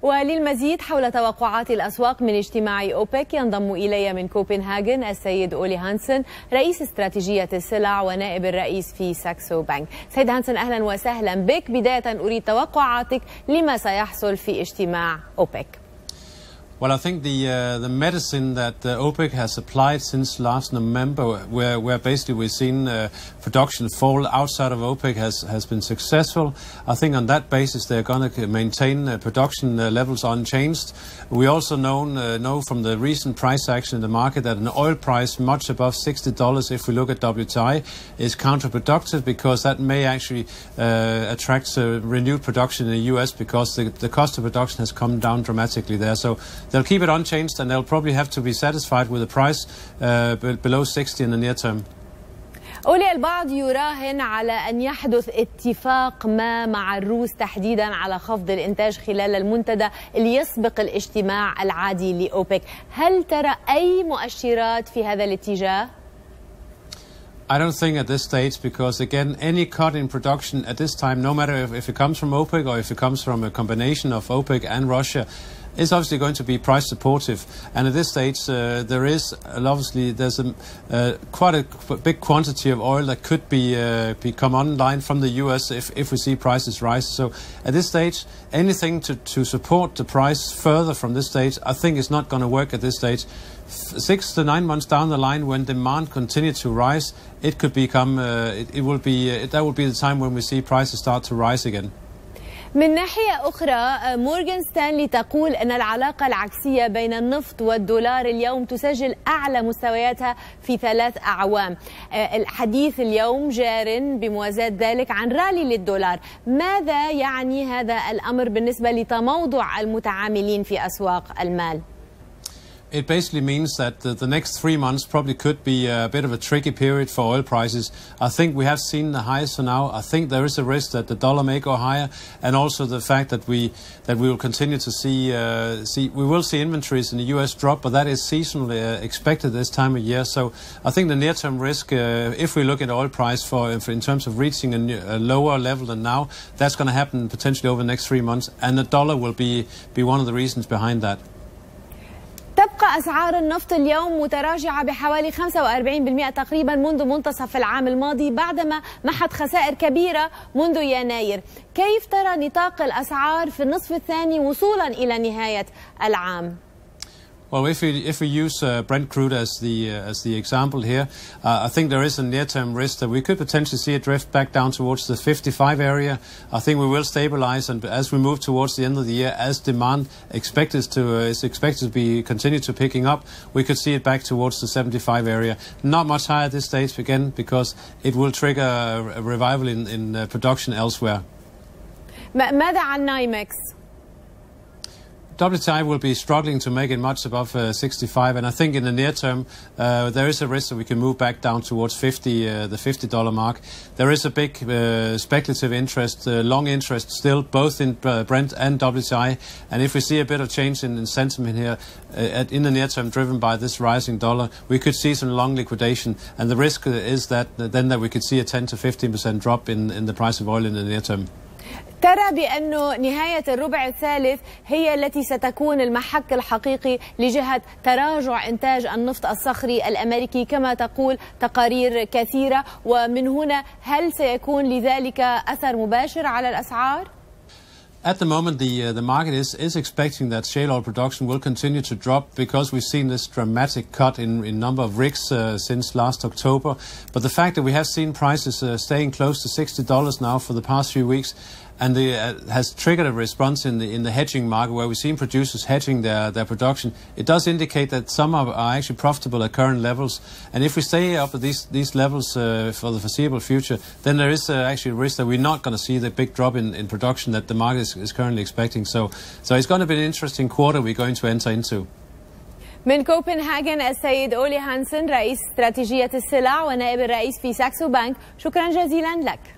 وللمزيد حول توقعات الأسواق من اجتماع أوبك ينضم إلي من كوبنهاغن السيد أولي هانسن رئيس استراتيجية السلع ونائب الرئيس في ساكسو بنك. سيد هانسن أهلا وسهلا بك. بداية أريد توقعاتك لما سيحصل في اجتماع أوبك. Well, I think the medicine that OPEC has applied since last November, where basically we've seen production fall outside of OPEC, has been successful. I think on that basis they're going to maintain production levels unchanged. We also know from the recent price action in the market that an oil price much above $60, if we look at WTI, is counterproductive because that may actually attract renewed production in the US because the cost of production has come down dramatically there. So they'll keep it unchanged and they'll probably have to be satisfied with the price below 60 in the near term. أولي، البعض يراهن على أن يحدث اتفاق ما مع الروس تحديدا على خفض الإنتاج خلال المنتدى اللي يسبق الاجتماع العادي لأوبك. هل ترى أي مؤشرات في هذا الاتجاه؟ I don't think at this stage, because again, any cut in production at this time, no matter if it comes from OPEC or if it comes from a combination of OPEC and Russia, is obviously going to be price supportive. And at this stage, there's quite a big quantity of oil that could come online from the US if we see prices rise. So at this stage, anything to support the price further from this stage, I think is not going to work at this stage. 6 to 9 months down the line, when demand continues to rise, it could become that will be the time when we see prices start to rise again. من ناحية أخرى، مورغان ستانلي تقول أن العلاقة العكسية بين النفط والدولار اليوم تسجل أعلى مستوياتها في 3 أعوام. الحديث اليوم جار بموازاة ذلك عن رالي للدولار. ماذا يعني هذا الأمر بالنسبة لتموضع المتعاملين في أسواق المال؟ It basically means that the next 3 months probably could be a bit of a tricky period for oil prices. I think we have seen the highs for now. I think there is a risk that the dollar may go higher, and also the fact that we will continue to see inventories in the US drop, but that is seasonally expected this time of year. So I think the near-term risk, if we look at oil price in terms of reaching a lower level than now, that's going to happen potentially over the next 3 months, and the dollar will be one of the reasons behind that. تبقى أسعار النفط اليوم متراجعة بحوالي 45% تقريبا منذ منتصف العام الماضي بعدما محت خسائر كبيرة منذ يناير. كيف ترى نطاق الأسعار في النصف الثاني وصولا إلى نهاية العام؟ Well, if we use Brent crude as the example here, I think there is a near-term risk that we could potentially see it drift back down towards the 55 area. I think we will stabilize, and as we move towards the end of the year, as demand is expected to be continue to picking up, we could see it back towards the 75 area. Not much higher at this stage again, because it will trigger a revival in production elsewhere. ماذا عن نايمكس؟ WTI will be struggling to make it much above 65, and I think in the near term there is a risk that we can move back down towards the $50 mark. There is a big speculative interest, long interest still, both in Brent and WTI, and if we see a bit of change in sentiment here in the near term driven by this rising dollar, we could see some long liquidation, and the risk is that we could see a 10 to 15% drop in the price of oil in the near term. ترى بأنه نهاية الربع الثالث هي التي ستكون المحك الحقيقي لجهة تراجع إنتاج النفط الصخري الأمريكي كما تقول تقارير كثيرة، ومن هنا هل سيكون لذلك أثر مباشر على الأسعار؟ At the moment, the market is expecting that shale oil production will continue to drop because we've seen this dramatic cut in number of rigs since last October. But the fact that we have seen prices staying close to $60 now for the past few weeks, and has triggered a response in the hedging market where we've seen producers hedging their production, it does indicate that some are actually profitable at current levels. And if we stay up at these levels for the foreseeable future, then there is actually a risk that we're not going to see the big drop in production that the market is currently expecting. So it's going to be an interesting quarter we're going to enter into. من كوبنهاغن السيد أولي هانسن رئيس استراتيجية السلع ونائب الرئيس في ساكسو بنك، شكرا جزيلا لك.